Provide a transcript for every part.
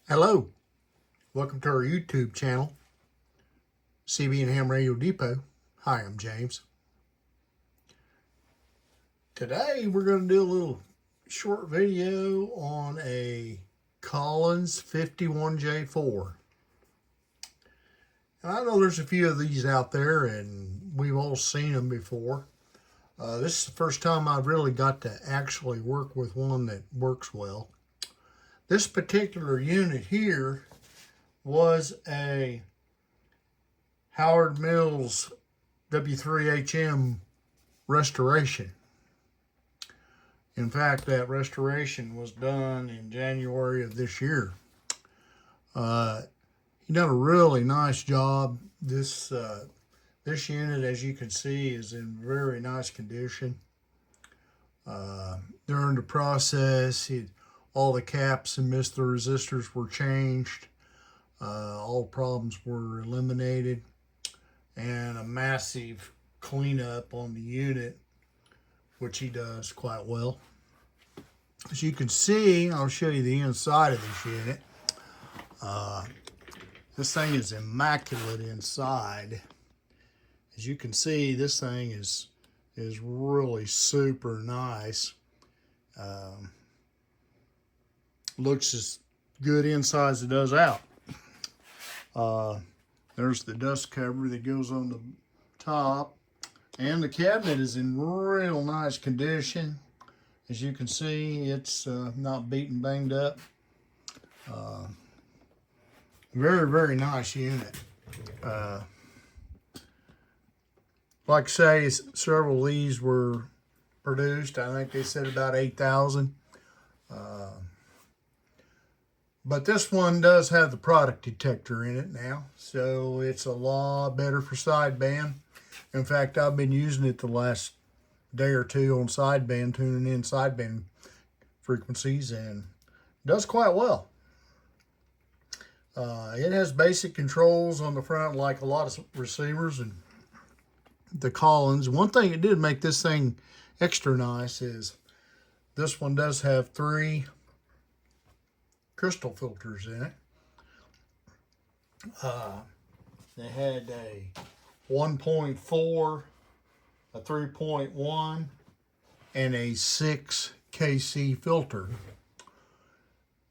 Hello, welcome to our YouTube channel, cbhamradiodepot. Radio Depot. Hi, I'm James. Today we're going to do a little short video on a Collins 51J4. And I know there's a few of these out there and we've all seen them before. This is the first time I've really got to actually work with one that works well. This particular unit here was a Howard Mills W3hm restoration. In fact, that restoration was done in January of this year. He done a really nice job. This unit, as you can see, is in very nice condition. During the process, all the caps and Mr. resistors were changed. All problems were eliminated, and a massive cleanup on the unit, which he does quite well. As you can see, I'll show you the inside of this unit. This thing is immaculate inside. As you can see, this thing is really super nice. Looks as good inside as it does out. There's the dust cover that goes on the top, and the cabinet is in real nice condition. As you can see, it's not beaten, banged up. Very nice unit. Like I say, several of these were produced. I think they said about 8,000. But this one does have the product detector in it now, so it's a lot better for sideband. In fact, I've been using it the last day or two on sideband, tuning in sideband frequencies, and does quite well. It has basic controls on the front like a lot of receivers and the Collins. One thing that did make this thing extra nice is this one does have 3 crystal filters in it. They had a 1.4, a 3.1, and a 6 kc filter.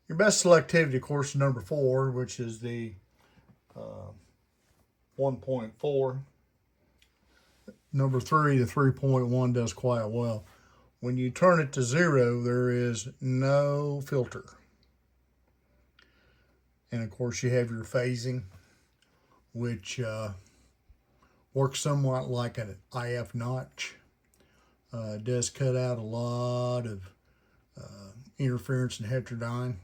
Your best selectivity, of course, is number 4, which is the 1.4. Number 3, the 3.1, does quite well. When you turn it to 0, there is no filter. And of course you have your phasing, which works somewhat like an IF notch. It does cut out a lot of interference and heterodyne.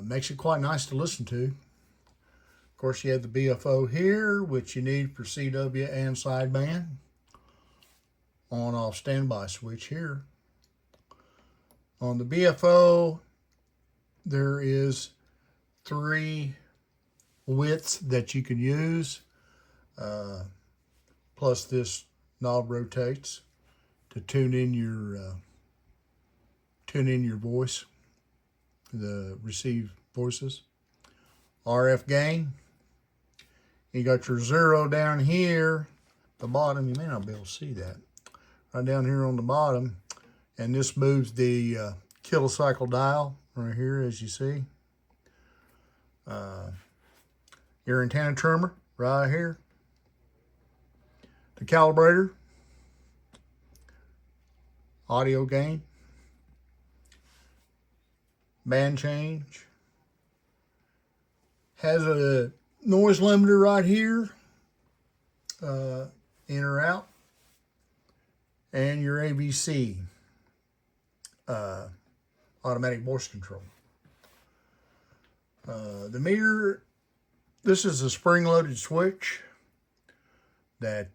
Makes it quite nice to listen to. Of course you have the BFO here, which you need for CW and sideband. On-off standby switch here. On the BFO, there is 3 widths that you can use, plus this knob rotates to tune in your voice, the received voices. RF gain. You got your 0 down here, the bottom. You may not be able to see that. Right down here on the bottom, and this moves the kilocycle dial right here, as you see. Your antenna trimmer right here, the calibrator, audio gain, band change, has a noise limiter right here, in or out, and your ABC, automatic voice control. The meter, this is a spring-loaded switch that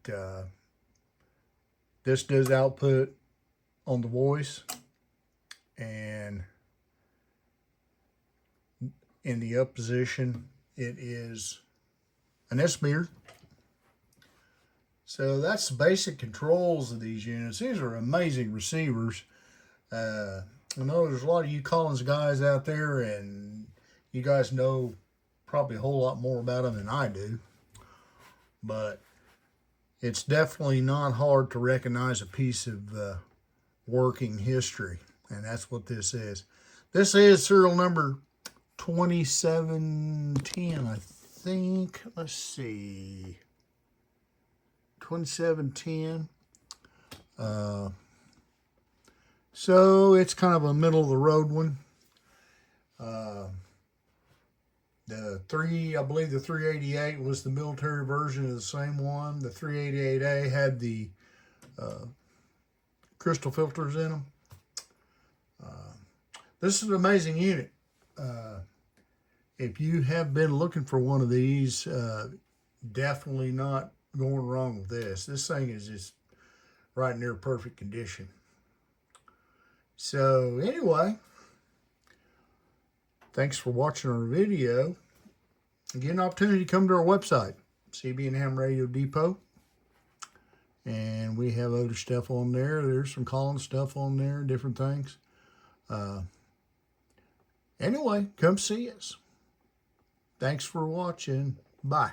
this does output on the voice, and in the up position it is an S meter. So that's the basic controls of these units. These are amazing receivers. I know there's a lot of you Collins guys out there, and You guys know probably a whole lot more about them than I do, but it's definitely not hard to recognize a piece of working history, and that's what this is. This is serial number 2710, I think. Let's see. 2710. So it's kind of a middle of the road one. I believe the 388 was the military version of the same one. The 388A had the crystal filters in them. This is an amazing unit. If you have been looking for one of these, definitely not going wrong with this. This thing is just right near perfect condition. So anyway, thanks for watching our video. Get an opportunity to come to our website, CBHM Radio Depot. And we have other stuff on there. There's some calling stuff on there, different things. Anyway, come see us. Thanks for watching. Bye.